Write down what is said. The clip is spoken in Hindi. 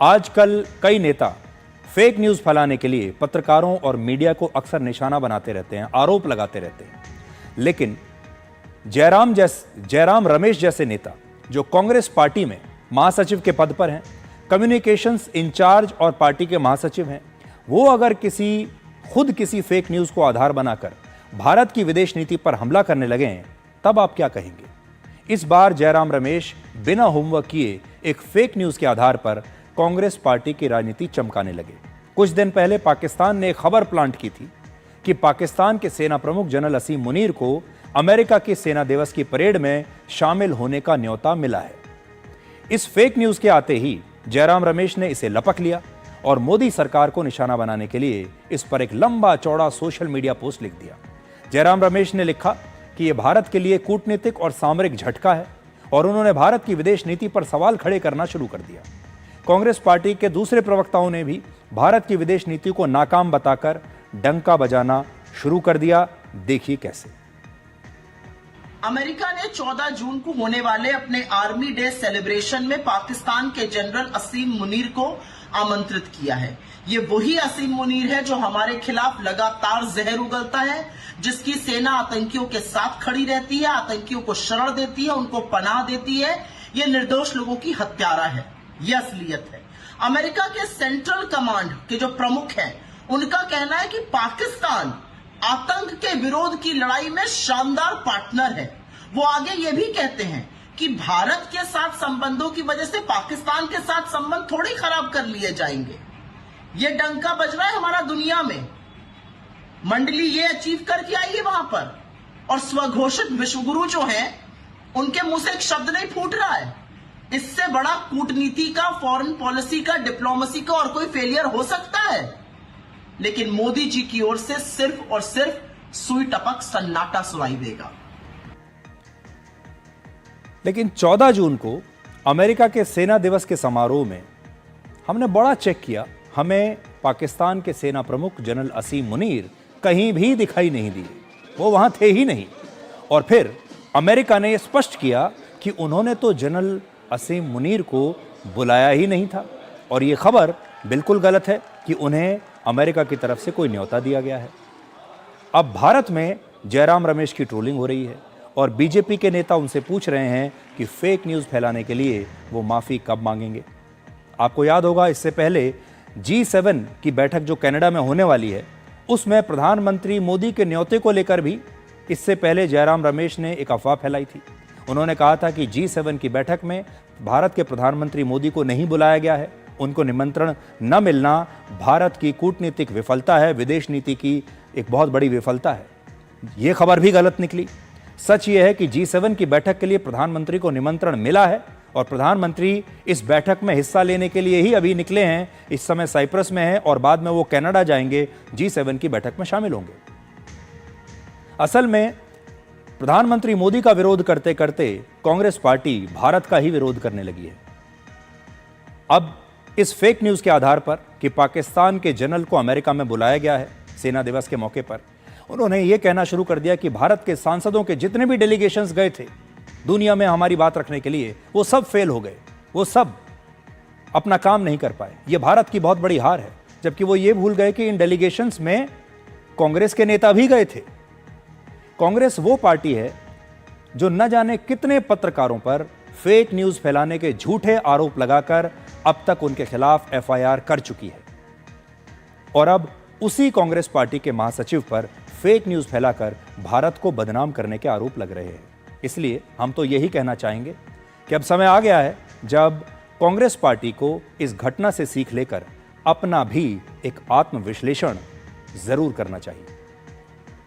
आजकल कई नेता फेक न्यूज फैलाने के लिए पत्रकारों और मीडिया को अक्सर निशाना बनाते रहते हैं, आरोप लगाते रहते हैं। लेकिन जयराम रमेश जैसे नेता जो कांग्रेस पार्टी में महासचिव के पद पर हैं, कम्युनिकेशंस इंचार्ज और पार्टी के महासचिव हैं, वो अगर खुद किसी फेक न्यूज को आधार बनाकर भारत की विदेश नीति पर हमला करने लगे हैं, तब आप क्या कहेंगे? इस बार जयराम रमेश बिना होमवर्क किए एक फेक न्यूज के आधार पर कांग्रेस पार्टी की राजनीति चमकाने लगे। कुछ दिन पहले पाकिस्तान ने एक खबर प्लांट की थी कि पाकिस्तान के सेना प्रमुख जनरल असीम मुनीर को अमेरिका की सेना दिवस की परेड में शामिल होने का न्योता मिला है। इस फेक न्यूज के आते ही जयराम रमेश ने इसे लपक लिया और मोदी सरकार को निशाना बनाने के लिए इस पर एक लंबा चौड़ा सोशल मीडिया पोस्ट लिख दिया। जयराम रमेश ने लिखा कि यह भारत के लिए कूटनीतिक और सामरिक झटका है और उन्होंने भारत की विदेश नीति पर सवाल खड़े करना शुरू कर दिया। कांग्रेस पार्टी के दूसरे प्रवक्ताओं ने भी भारत की विदेश नीति को नाकाम बताकर डंका बजाना शुरू कर दिया। देखिए कैसे। अमेरिका ने 14 जून को होने वाले अपने आर्मी डे सेलिब्रेशन में पाकिस्तान के जनरल असीम मुनीर को आमंत्रित किया है। ये वही असीम मुनीर है जो हमारे खिलाफ लगातार जहर उगलता है, जिसकी सेना आतंकियों के साथ खड़ी रहती है, आतंकियों को शरण देती है, उनको पनाह देती है। ये निर्दोष लोगों की हत्यारा है, यह असलियत है। अमेरिका के सेंट्रल कमांड के जो प्रमुख हैं, उनका कहना है कि पाकिस्तान आतंक के विरोध की लड़ाई में शानदार पार्टनर है। वो आगे ये भी कहते हैं कि भारत के साथ संबंधों की वजह से पाकिस्तान के साथ संबंध थोड़े खराब कर लिए जाएंगे। ये डंका बज रहा है हमारा दुनिया में। मंडली ये अचीव करके आई है वहां पर, और स्वघोषित विश्वगुरु जो हैं, उनके मुंह से एक शब्द नहीं फूट रहा है। इससे बड़ा कूटनीति का, फॉरेन पॉलिसी का, डिप्लोमेसी का और कोई फेलियर हो सकता है? लेकिन मोदी जी की ओर से सिर्फ और सिर्फ सुई टपक सन्नाटा सुनाई देगा। लेकिन 14 जून को अमेरिका के सेना दिवस के समारोह में हमने बड़ा चेक किया, हमें पाकिस्तान के सेना प्रमुख जनरल असीम मुनीर कहीं भी दिखाई नहीं दिए, वो वहां थे ही नहीं। और फिर अमेरिका ने यह स्पष्ट किया कि उन्होंने तो जनरल असीम मुनीर को बुलाया ही नहीं था, और यह खबर बिल्कुल गलत है कि उन्हें अमेरिका की तरफ से कोई न्योता दिया गया है। अब भारत में जयराम रमेश की ट्रोलिंग हो रही है और बीजेपी के नेता उनसे पूछ रहे हैं कि फेक न्यूज़ फैलाने के लिए वो माफ़ी कब मांगेंगे। आपको याद होगा, इससे पहले G7 की बैठक जो कनाडा में होने वाली है, उसमें प्रधानमंत्री मोदी के न्योते को लेकर भी इससे पहले जयराम रमेश ने एक अफवाह फैलाई थी। उन्होंने कहा था कि G7 की बैठक में भारत के प्रधानमंत्री मोदी को नहीं बुलाया गया है, उनको निमंत्रण न मिलना भारत की कूटनीतिक विफलता है, विदेश नीति की एक बहुत बड़ी विफलता है। ये खबर भी गलत निकली। सच ये है कि G7 की बैठक के लिए प्रधानमंत्री को निमंत्रण मिला है और प्रधानमंत्री इस बैठक में हिस्सा लेने के लिए ही अभी निकले हैं। इस समय साइप्रस में हैं और बाद में वो कनाडा जाएंगे, G7 की बैठक में शामिल होंगे। असल में प्रधानमंत्री मोदी का विरोध करते करते कांग्रेस पार्टी भारत का ही विरोध करने लगी है। अब इस फेक न्यूज के आधार पर कि पाकिस्तान के जनरल को अमेरिका में बुलाया गया है सेना दिवस के मौके पर, उन्होंने ये कहना शुरू कर दिया कि भारत के सांसदों के जितने भी डेलीगेशंस गए थे दुनिया में हमारी बात रखने के लिए, वो सब फेल हो गए, वो सब अपना काम नहीं कर पाए। ये भारत की बहुत बड़ी हार है। जबकि वो ये भूल गए कि इन डेलीगेशंस में कांग्रेस के नेता भी गए थे। कांग्रेस वो पार्टी है जो न जाने कितने पत्रकारों पर फेक न्यूज फैलाने के झूठे आरोप लगाकर अब तक उनके खिलाफ FIR कर चुकी है, और अब उसी कांग्रेस पार्टी के महासचिव पर फेक न्यूज फैलाकर भारत को बदनाम करने के आरोप लग रहे हैं। इसलिए हम तो यही कहना चाहेंगे कि अब समय आ गया है जब कांग्रेस पार्टी को इस घटना से सीख लेकर अपना भी एक आत्मविश्लेषण जरूर करना चाहिए।